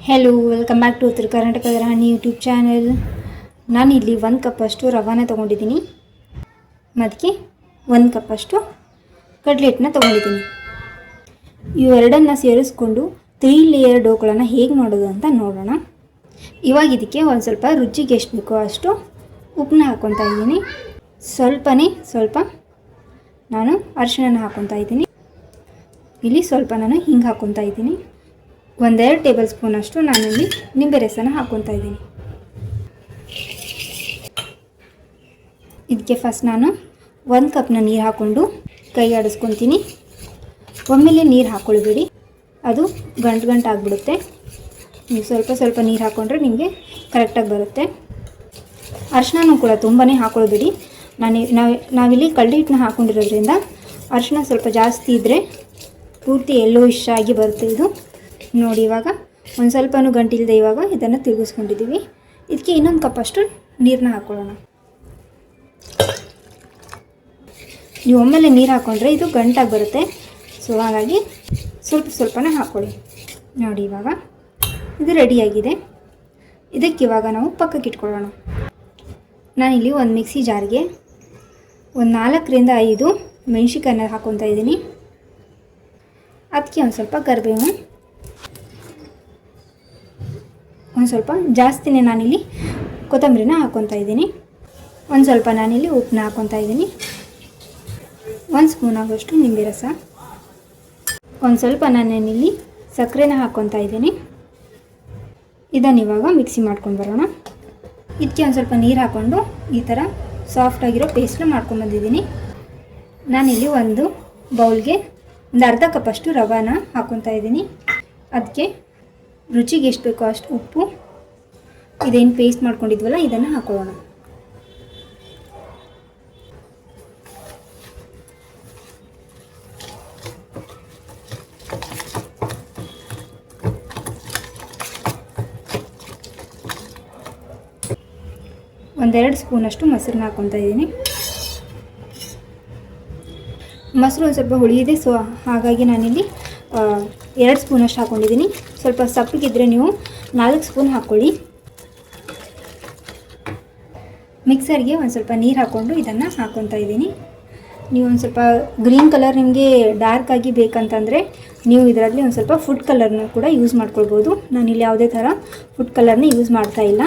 Hello, welcome back to ಉತ್ತರ ಕರ್ನಾಟಕ ರಾಣಿ YouTube channel. ನಾನಿಲ್ಲಿ 1 ಕಪ್ಪಷ್ಟು ರವಾನ ತೊಗೊಂಡಿದ್ದೀನಿ. ಅದಕ್ಕೆ 1 ಕಪ್ಪಷ್ಟು ಕಡ್ಲೆಟ್ಟನ್ನ ತೊಗೊಂಡಿದ್ದೀನಿ. ಇವೆರಡನ್ನು ಸೇರಿಸ್ಕೊಂಡು 3 ಲೇಯರ್ ಡೋಗಳನ್ನು ಹೇಗೆ ಮಾಡೋದು ಅಂತ ನೋಡೋಣ. ಇವಾಗ ಇದಕ್ಕೆ ಒಂದು ಸ್ವಲ್ಪ ರುಚಿಗೆ ಎಷ್ಟು ಬೇಕೋ ಅಷ್ಟು ಉಪ್ಪನ್ನ ಹಾಕ್ಕೊತಾ ಇದ್ದೀನಿ. ಸ್ವಲ್ಪ ನಾನು ಅರಿಶಿಣ ಹಾಕ್ಕೊತಾ ಇದ್ದೀನಿ. ಇಲ್ಲಿ ಸ್ವಲ್ಪ ನಾನು ಹಿಂಗೆ ಹಾಕ್ಕೊತಾ ಇದ್ದೀನಿ. 1-2 ಟೇಬಲ್ ಸ್ಪೂನ್ ಅಷ್ಟು ನಾನಿಲ್ಲಿ ನಿಂಬೆ ರಸನ ಹಾಕ್ಕೊತಾ ಇದ್ದೀನಿ. ಇದಕ್ಕೆ ಫಸ್ಟ್ ನಾನು 1 ಕಪ್ನ ನೀರು ಹಾಕ್ಕೊಂಡು ಕೈ ಆಡಿಸ್ಕೊತೀನಿ. ಒಮ್ಮೆಲೆ ನೀರು ಹಾಕ್ಕೊಳ್ಬೇಡಿ, ಅದು ಗಂಟು ಆಗಿಬಿಡುತ್ತೆ. ನೀವು ಸ್ವಲ್ಪ ನೀರು ಹಾಕ್ಕೊಂಡ್ರೆ ನಿಮಗೆ ಕರೆಕ್ಟಾಗಿ ಬರುತ್ತೆ. ಅರಿಶಿಣನೂ ಕೂಡ ತುಂಬಾ ಹಾಕ್ಕೊಳ್ಬೇಡಿ. ನಾವಿಲ್ಲಿ ಕಡಲೆ ಹಿಟ್ಟನ್ನ ಹಾಕ್ಕೊಂಡಿರೋದ್ರಿಂದ ಅರಿಶಿಣ ಸ್ವಲ್ಪ ಜಾಸ್ತಿ ಇದ್ದರೆ ಪೂರ್ತಿ ಯೆಲ್ಲೋಯಿಶ್ ಆಗಿ ಬರುತ್ತೆ ಇದು. ನೋಡಿ, ಇವಾಗ ಒಂದು ಸ್ವಲ್ಪನೂ ಗಂಟಿಲ್ಲದೆ ಇವಾಗ ಇದನ್ನು ತಿರುಗಿಸ್ಕೊಂಡಿದ್ದೀವಿ. ಇದಕ್ಕೆ ಇನ್ನೊಂದು ಕಪ್ಪಷ್ಟು ನೀರನ್ನ ಹಾಕ್ಕೊಳ್ಳೋಣ. ನೀವು ಒಮ್ಮೆಲೆ ನೀರು ಹಾಕ್ಕೊಂಡ್ರೆ ಇದು ಗಂಟಾಗಿ ಬರುತ್ತೆ. ಸೊ ಹಾಗಾಗಿ ಸ್ವಲ್ಪನೇ ಹಾಕ್ಕೊಳ್ಳಿ. ನೋಡಿ, ಇವಾಗ ಇದು ರೆಡಿಯಾಗಿದೆ. ಇದಕ್ಕೆ ಇವಾಗ ನಾವು ಪಕ್ಕಕ್ಕೆ ಇಟ್ಕೊಳ್ಳೋಣ. ನಾನಿಲ್ಲಿ ಒಂದು ಮಿಕ್ಸಿ ಜಾರ್ಗೆ ಒಂದು 4-5 ಮೆಣಸಿನ್ಕಾಯಿನ ಹಾಕ್ಕೊತಾ ಇದ್ದೀನಿ. ಅದಕ್ಕೆ ಒಂದು ಸ್ವಲ್ಪ ಕರಿಬೇವು, ಒಂದು ಸ್ವಲ್ಪ ಜಾಸ್ತಿನೇ ನಾನಿಲ್ಲಿ ಕೊತ್ತಂಬರಿನ ಹಾಕ್ಕೊತಾ ಇದ್ದೀನಿ. ಒಂದು ಸ್ವಲ್ಪ ನಾನಿಲ್ಲಿ ಉಪ್ಪನ್ನ ಹಾಕ್ಕೊತಾ ಇದ್ದೀನಿ. 1 ಸ್ಪೂನ್ ಆಗೋಷ್ಟು ನಿಂಬೆ ರಸ, ಒಂದು ಸ್ವಲ್ಪ ನಾನಿಲ್ಲಿ ಸಕ್ಕರೆನ ಹಾಕ್ಕೊತಾ ಇದ್ದೀನಿ. ಇದನ್ನು ಇವಾಗ ಮಿಕ್ಸಿ ಮಾಡ್ಕೊಂಡು ಬರೋಣ. ಇದಕ್ಕೆ ಒಂದು ಸ್ವಲ್ಪ ನೀರು ಹಾಕ್ಕೊಂಡು ಈ ಥರ ಸಾಫ್ಟಾಗಿರೋ ಪೇಸ್ಟ್ನ ಮಾಡ್ಕೊಂಡ್ಬಂದಿದ್ದೀನಿ. ನಾನಿಲ್ಲಿ ಒಂದು ಬೌಲ್ಗೆ ಒಂದು ಅರ್ಧ ಕಪ್ಪಷ್ಟು ರವಾನ ಹಾಕ್ಕೊತಾ ಇದ್ದೀನಿ. ಅದಕ್ಕೆ ರುಚಿಗೆ ಎಷ್ಟು ಬೇಕೋ ಅಷ್ಟು ಉಪ್ಪು, ಇದೇನು ಪೇಸ್ಟ್ ಮಾಡ್ಕೊಂಡಿದ್ವಲ್ಲ ಇದನ್ನು ಹಾಕೊಳ್ಳೋಣ. ಒಂದೆರಡು ಸ್ಪೂನಷ್ಟು ಮೊಸರನ್ನ ಹಾಕ್ಕೊತಾ ಇದ್ದೀನಿ. ಮೊಸರು ಒಂದು ಸ್ವಲ್ಪ ಹುಳಿ ಇದೆ, ಸೊ ಹಾಗಾಗಿ ನಾನಿಲ್ಲಿ 2 ಸ್ಪೂನಷ್ಟು ಹಾಕ್ಕೊಂಡಿದ್ದೀನಿ. ಸ್ವಲ್ಪ ಸಪ್ಪಗಿದ್ರೆ ನೀವು 4 ಸ್ಪೂನ್ ಹಾಕ್ಕೊಳ್ಳಿ. ಮಿಕ್ಸರ್ಗೆ ಒಂದು ಸ್ವಲ್ಪ ನೀರು ಹಾಕ್ಕೊಂಡು ಇದನ್ನು ಹಾಕ್ಕೊತಾ ಇದ್ದೀನಿ. ನೀವು ಒಂದು ಸ್ವಲ್ಪ ಗ್ರೀನ್ ಕಲರ್ ನಿಮಗೆ ಡಾರ್ಕ್ ಆಗಿ ಬೇಕಂತಂದರೆ ನೀವು ಇದರಲ್ಲಿ ಒಂದು ಸ್ವಲ್ಪ ಫುಡ್ ಕಲರ್ನ ಕೂಡ ಯೂಸ್ ಮಾಡ್ಕೊಳ್ಬೋದು. ನಾನಿಲ್ಲಿ ಯಾವುದೇ ಥರ ಫುಡ್ ಕಲರ್ನ ಯೂಸ್ ಮಾಡ್ತಾ ಇಲ್ಲ.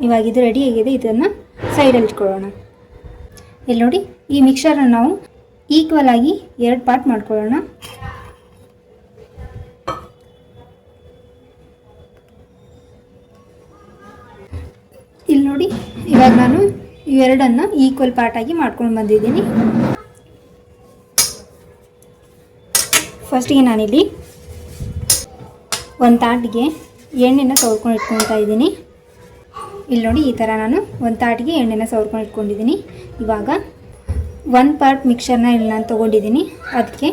ಇವಾಗ ಇದು ರೆಡಿಯಾಗಿದೆ. ಇದನ್ನು ಸೈಡಲ್ಲಿ ಇಟ್ಕೊಳ್ಳೋಣ. ಇಲ್ಲಿ ನೋಡಿ, ಈ ಮಿಕ್ಸರ್ನ ನಾವು ಈಕ್ವಲ್ ಆಗಿ 2 ಪಾರ್ಟ್ ಮಾಡ್ಕೊಳ್ಳೋಣ. ಇಲ್ಲಿ ನೋಡಿ, ಇವಾಗ ನಾನು ಇವೆರಡನ್ನು ಈಕ್ವಲ್ ಪಾರ್ಟಾಗಿ ಮಾಡ್ಕೊಂಡು ಬಂದಿದ್ದೀನಿ. ಫಸ್ಟಿಗೆ ನಾನಿಲ್ಲಿ ಒಂದು ತಾಟಿಗೆ ಎಣ್ಣೆನ ಸವರ್ಕೊಂಡು ಇಟ್ಕೊತಾ ಇದ್ದೀನಿ. ಇಲ್ಲಿ ನೋಡಿ, ಈ ಥರ ನಾನು ಒಂದು ತಾಟಿಗೆ ಎಣ್ಣೆನ ಸವರ್ಕೊಂಡು ಇಟ್ಕೊಂಡಿದ್ದೀನಿ. ಇವಾಗ 1 ಪಾರ್ಟ್ ಮಿಕ್ಸರ್ನ ಇಲ್ಲಿ ನಾನು ತೊಗೊಂಡಿದ್ದೀನಿ. ಅದಕ್ಕೆ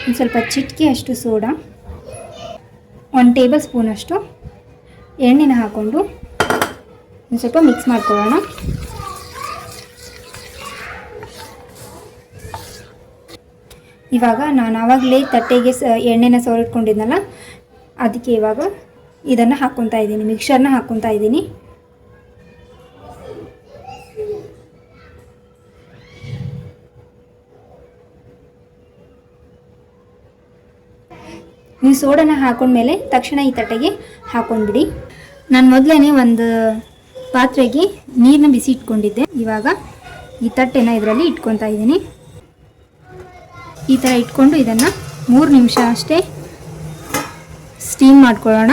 ಒಂದು ಸ್ವಲ್ಪ ಚಿಟಿಕೆ ಅಷ್ಟು ಸೋಡಾ, 1 ಟೇಬಲ್ ಸ್ಪೂನಷ್ಟು ಎಣ್ಣೆನ ಹಾಕ್ಕೊಂಡು ಒಂದು ಸ್ವಲ್ಪ ಮಿಕ್ಸ್ ಮಾಡ್ಕೊಳ್ಳೋಣ. ಇವಾಗ ನಾನು ಆವಾಗಲೇ ತಟ್ಟೆಗೆ ಎಣ್ಣೆನ ಸವರಿಟ್ಕೊಂಡಿದ್ನಲ್ಲ, ಅದಕ್ಕೆ ಇವಾಗ ಇದನ್ನು ಹಾಕ್ಕೊತಾ ಇದ್ದೀನಿ, ಮಿಕ್ಸರ್ನ ಹಾಕ್ಕೊತಾ ಇದ್ದೀನಿ. ನೀವು ಸೋಡಾನ ಹಾಕೊಂಡ್ಮೇಲೆ ತಕ್ಷಣ ಈ ತಟ್ಟೆಗೆ ಹಾಕ್ಕೊಂಡ್ಬಿಡಿ. ನಾನು ಮೊದಲೇ ಒಂದು ಪಾತ್ರೆಗೆ ನೀರನ್ನ ಬಿಸಿ ಇಟ್ಕೊಂಡಿದ್ದೆ. ಇವಾಗ ಈ ತಟ್ಟೆನ ಇದರಲ್ಲಿ ಇಟ್ಕೊತಾ ಇದ್ದೀನಿ. ಈ ಥರ ಇಟ್ಕೊಂಡು ಇದನ್ನು 3 ನಿಮಿಷ ಅಷ್ಟೇ ಸ್ಟೀಮ್ ಮಾಡ್ಕೊಳ್ಳೋಣ.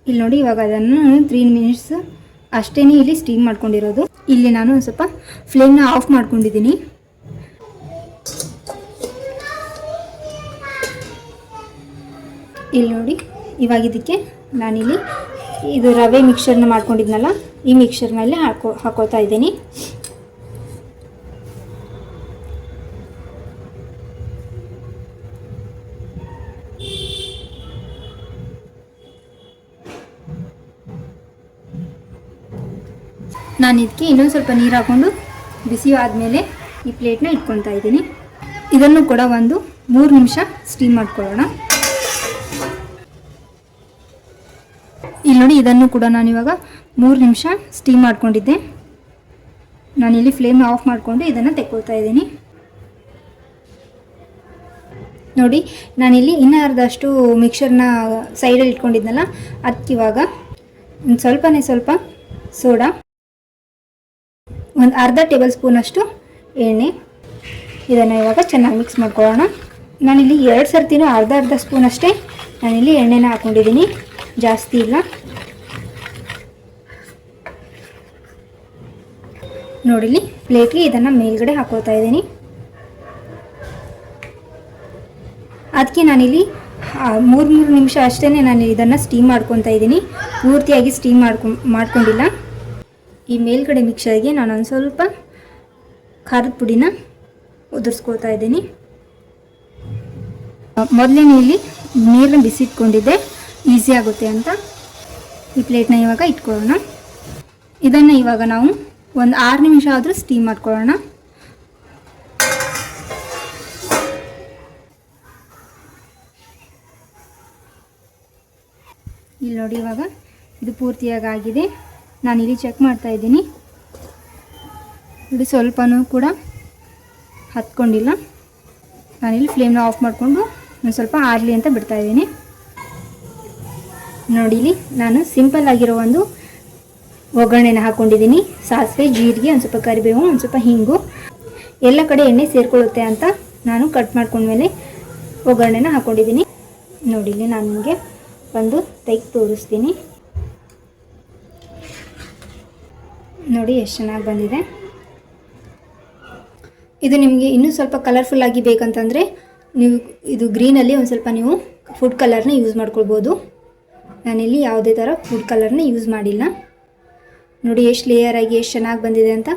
ಇಲ್ಲಿ ನೋಡಿ, ಇವಾಗ ಅದನ್ನು 3 ಮಿನಿಟ್ಸ್ ಅಷ್ಟೇ ಇಲ್ಲಿ ಸ್ಟೀಮ್ ಮಾಡ್ಕೊಂಡಿರೋದು. ಇಲ್ಲಿ ನಾನು ಒಂದು ಸ್ವಲ್ಪ ಫ್ಲೇಮ್ನ ಆಫ್ ಮಾಡ್ಕೊಂಡಿದ್ದೀನಿ. ಇಲ್ಲಿ ನೋಡಿ, ಇವಾಗ ಇದಕ್ಕೆ ನಾನಿಲ್ಲಿ ಇದು ರವೆ ಮಿಕ್ಸರ್ನ ಮಾಡ್ಕೊಂಡಿದ್ನಲ್ಲ, ಈ ಮಿಕ್ಸರ್ನಲ್ಲಿ ಹಾಕೋತಾ ಇದ್ದೀನಿ. ನಾನು ಇದಕ್ಕೆ ಇನ್ನೊಂದು ಸ್ವಲ್ಪ ನೀರು ಹಾಕ್ಕೊಂಡು ಬಿಸಿ ಆದಮೇಲೆ ಈ ಪ್ಲೇಟ್ನ ಇಟ್ಕೊತಾ ಇದ್ದೀನಿ. ಇದನ್ನು ಕೂಡ ಒಂದು 3 ನಿಮಿಷ ಸ್ಟೀಮ್ ಮಾಡ್ಕೊಳ್ಳೋಣ. ಇಲ್ಲಿ ನೋಡಿ, ಇದನ್ನು ಕೂಡ ನಾನಿವಾಗ 3 ನಿಮಿಷ ಸ್ಟೀಮ್ ಮಾಡ್ಕೊಂಡಿದ್ದೆ. ನಾನಿಲ್ಲಿ ಫ್ಲೇಮ್ ಆಫ್ ಮಾಡಿಕೊಂಡು ಇದನ್ನು ತೆಕ್ಕೊಳ್ತಾ ಇದ್ದೀನಿ. ನೋಡಿ, ನಾನಿಲ್ಲಿ ಇನ್ನೂ ಅರ್ಧಷ್ಟು ಮಿಕ್ಸರ್ನ ಸೈಡಲ್ಲಿ ಇಟ್ಕೊಂಡಿದ್ನಲ್ಲ, ಅದಕ್ಕಿವಾಗ ಒಂದು ಸ್ವಲ್ಪ ಸೋಡಾ, ಒಂದು ಅರ್ಧ ಟೇಬಲ್ ಸ್ಪೂನಷ್ಟು ಎಣ್ಣೆ, ಇದನ್ನು ಇವಾಗ ಚೆನ್ನಾಗಿ ಮಿಕ್ಸ್ ಮಾಡ್ಕೊಳ್ಳೋಣ. ನಾನಿಲ್ಲಿ 2 ಸರ್ತಿನೂ ಅರ್ಧ ಸ್ಪೂನ್ ಅಷ್ಟೇ ನಾನಿಲ್ಲಿ ಎಣ್ಣೆನ ಹಾಕ್ಕೊಂಡಿದ್ದೀನಿ, ಜಾಸ್ತಿ ಇಲ್ಲ. ನೋಡಿಲಿ, ಪ್ಲೇಟ್ಗೆ ಇದನ್ನು ಮೇಲ್ಗಡೆ ಹಾಕ್ಕೊಳ್ತಾ ಇದ್ದೀನಿ. ಅದಕ್ಕೆ ನಾನಿಲ್ಲಿ 3 ನಿಮಿಷ ಅಷ್ಟೇ ನಾನು ಇದನ್ನು ಸ್ಟೀಮ್ ಮಾಡ್ಕೊತಾ ಇದ್ದೀನಿ, ಪೂರ್ತಿಯಾಗಿ ಸ್ಟೀಮ್ ಮಾಡ್ಕೊಂಡಿಲ್ಲ. ಈ ಮೇಲ್ಗಡೆ ಮಿಕ್ಸರ್ಗೆ ನಾನು ಒಂದು ಸ್ವಲ್ಪ ಖಾರದ ಪುಡಿನ ಉದುರಿಸ್ಕೊಳ್ತಾ ಇದ್ದೀನಿ. ಮೊದಲೇ ಇಲ್ಲಿ ನೀರನ್ನ ಬಿಸಿ ಇಟ್ಕೊಂಡಿದ್ದೆ, ಈಸಿ ಆಗುತ್ತೆ ಅಂತ. ಈ ಪ್ಲೇಟ್ನ ಇವಾಗ ಇಟ್ಕೊಳ್ಳೋಣ. ಇದನ್ನು ಇವಾಗ ನಾವು ಒಂದು 6 ನಿಮಿಷ ಆದರೂ ಸ್ಟೀಮ್ ಮಾಡ್ಕೊಳ್ಳೋಣ. ಇಲ್ಲಿ ನೋಡಿ, ಇವಾಗ ಇದು ಪೂರ್ತಿಯಾಗಿ ಆಗಿದೆ. ನಾನಿಲ್ಲಿ ಚೆಕ್ ಮಾಡ್ತಾ ಇದ್ದೀನಿ. ನೋಡಿ, ಸ್ವಲ್ಪನೂ ಕೂಡ ಹತ್ಕೊಂಡಿಲ್ಲ. ನಾನಿಲ್ಲಿ ಫ್ಲೇಮ್ನ ಆಫ್ ಮಾಡಿಕೊಂಡು ಒಂದು ಸ್ವಲ್ಪ ಆರಲಿ ಅಂತ ಬಿಡ್ತಾ ಇದ್ದೀನಿ. ನೋಡಿಲಿ, ನಾನು ಸಿಂಪಲ್ ಆಗಿರೋ ಒಂದು ಒಗ್ಗರಣೆನ ಹಾಕ್ಕೊಂಡಿದ್ದೀನಿ. ಸಾಸಿವೆ, ಜೀರಿಗೆ, ಒಂದು ಸ್ವಲ್ಪ ಕರಿಬೇವು, ಒಂದು ಸ್ವಲ್ಪ ಹಿಂಗು, ಎಲ್ಲ ಕಡೆ ಎಣ್ಣೆ ಸೇರಿಕೊಳ್ಳುತ್ತೆ ಅಂತ ನಾನು ಕಟ್ ಮಾಡ್ಕೊಂಡ್ಮೇಲೆ ಒಗ್ಗರಣೆನ ಹಾಕ್ಕೊಂಡಿದ್ದೀನಿ. ನೋಡಿಲಿ, ನಾನು ನಿಮಗೆ ಒಂದು ತೆಗೆದು ತೋರಿಸ್ತೀನಿ. ನೋಡಿ ಎಷ್ಟು ಚೆನ್ನಾಗಿ ಬಂದಿದೆ. ಇದು ನಿಮಗೆ ಇನ್ನೂ ಸ್ವಲ್ಪ ಕಲರ್ಫುಲ್ಲಾಗಿ ಬೇಕಂತಂದರೆ ನೀವು ಇದು ಗ್ರೀನಲ್ಲಿ ಒಂದು ಸ್ವಲ್ಪ ನೀವು ಫುಡ್ ಕಲರ್ನ ಯೂಸ್ ಮಾಡ್ಕೊಳ್ಬೋದು. ನಾನಿಲ್ಲಿ ಯಾವುದೇ ಥರ ಫುಡ್ ಕಲರ್ನ ಯೂಸ್ ಮಾಡಿಲ್ಲ. ನೋಡಿ ಎಷ್ಟು ಲೇಯರಾಗಿ ಎಷ್ಟು ಚೆನ್ನಾಗಿ ಬಂದಿದೆ ಅಂತ.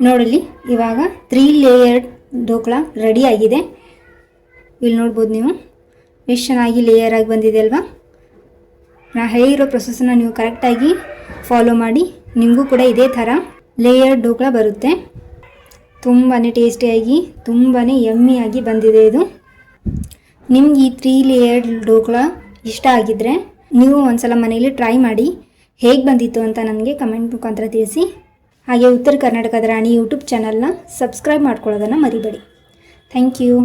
ನೋಡಲಿ, ಇವಾಗ 3 ಲೇಯರ್ಡ್ ಢೋಕ್ಲಾ ರೆಡಿ ಆಗಿದೆ. ಇಲ್ಲಿ ನೋಡ್ಬೋದು ನೀವು ಎಷ್ಟು ಚೆನ್ನಾಗಿ ಲೇಯರಾಗಿ ಬಂದಿದೆ ಅಲ್ವಾ. ನಾನು ಹೇಳಿರೋ ಪ್ರೊಸೆಸನ್ನು ನೀವು ಕರೆಕ್ಟಾಗಿ ಫಾಲೋ ಮಾಡಿ, ನಿಮಗೂ ಕೂಡ ಇದೇ ಥರ ಲೇಯರ್ಡ್ ಢೋಕ್ಲಾ ಬರುತ್ತೆ. ತುಂಬಾ ಟೇಸ್ಟಿಯಾಗಿ, ತುಂಬಾ ಯಮ್ಮಿಯಾಗಿ ಬಂದಿದೆ ಇದು. ನಿಮ್ಗೆ ಈ 3 ಲೇಯರ್ಡ್ ಢೋಕ್ಲಾ ಇಷ್ಟ ಆಗಿದ್ದರೆ ನೀವು ಒಂದ್ಸಲ ಮನೆಯಲ್ಲಿ ಟ್ರೈ ಮಾಡಿ, ಹೇಗೆ ಬಂದಿತ್ತು ಅಂತ ನನಗೆ ಕಮೆಂಟ್ ಮುಖಾಂತರ ತಿಳಿಸಿ. ಹಾಗೆ ಉತ್ತರ ಕರ್ನಾಟಕದ ರಾಣಿ ಯೂಟ್ಯೂಬ್ ಚಾನಲ್ನ ಸಬ್ಸ್ಕ್ರೈಬ್ ಮಾಡ್ಕೊಳ್ಳೋದನ್ನು ಮರಿಬೇಡಿ. Thank you.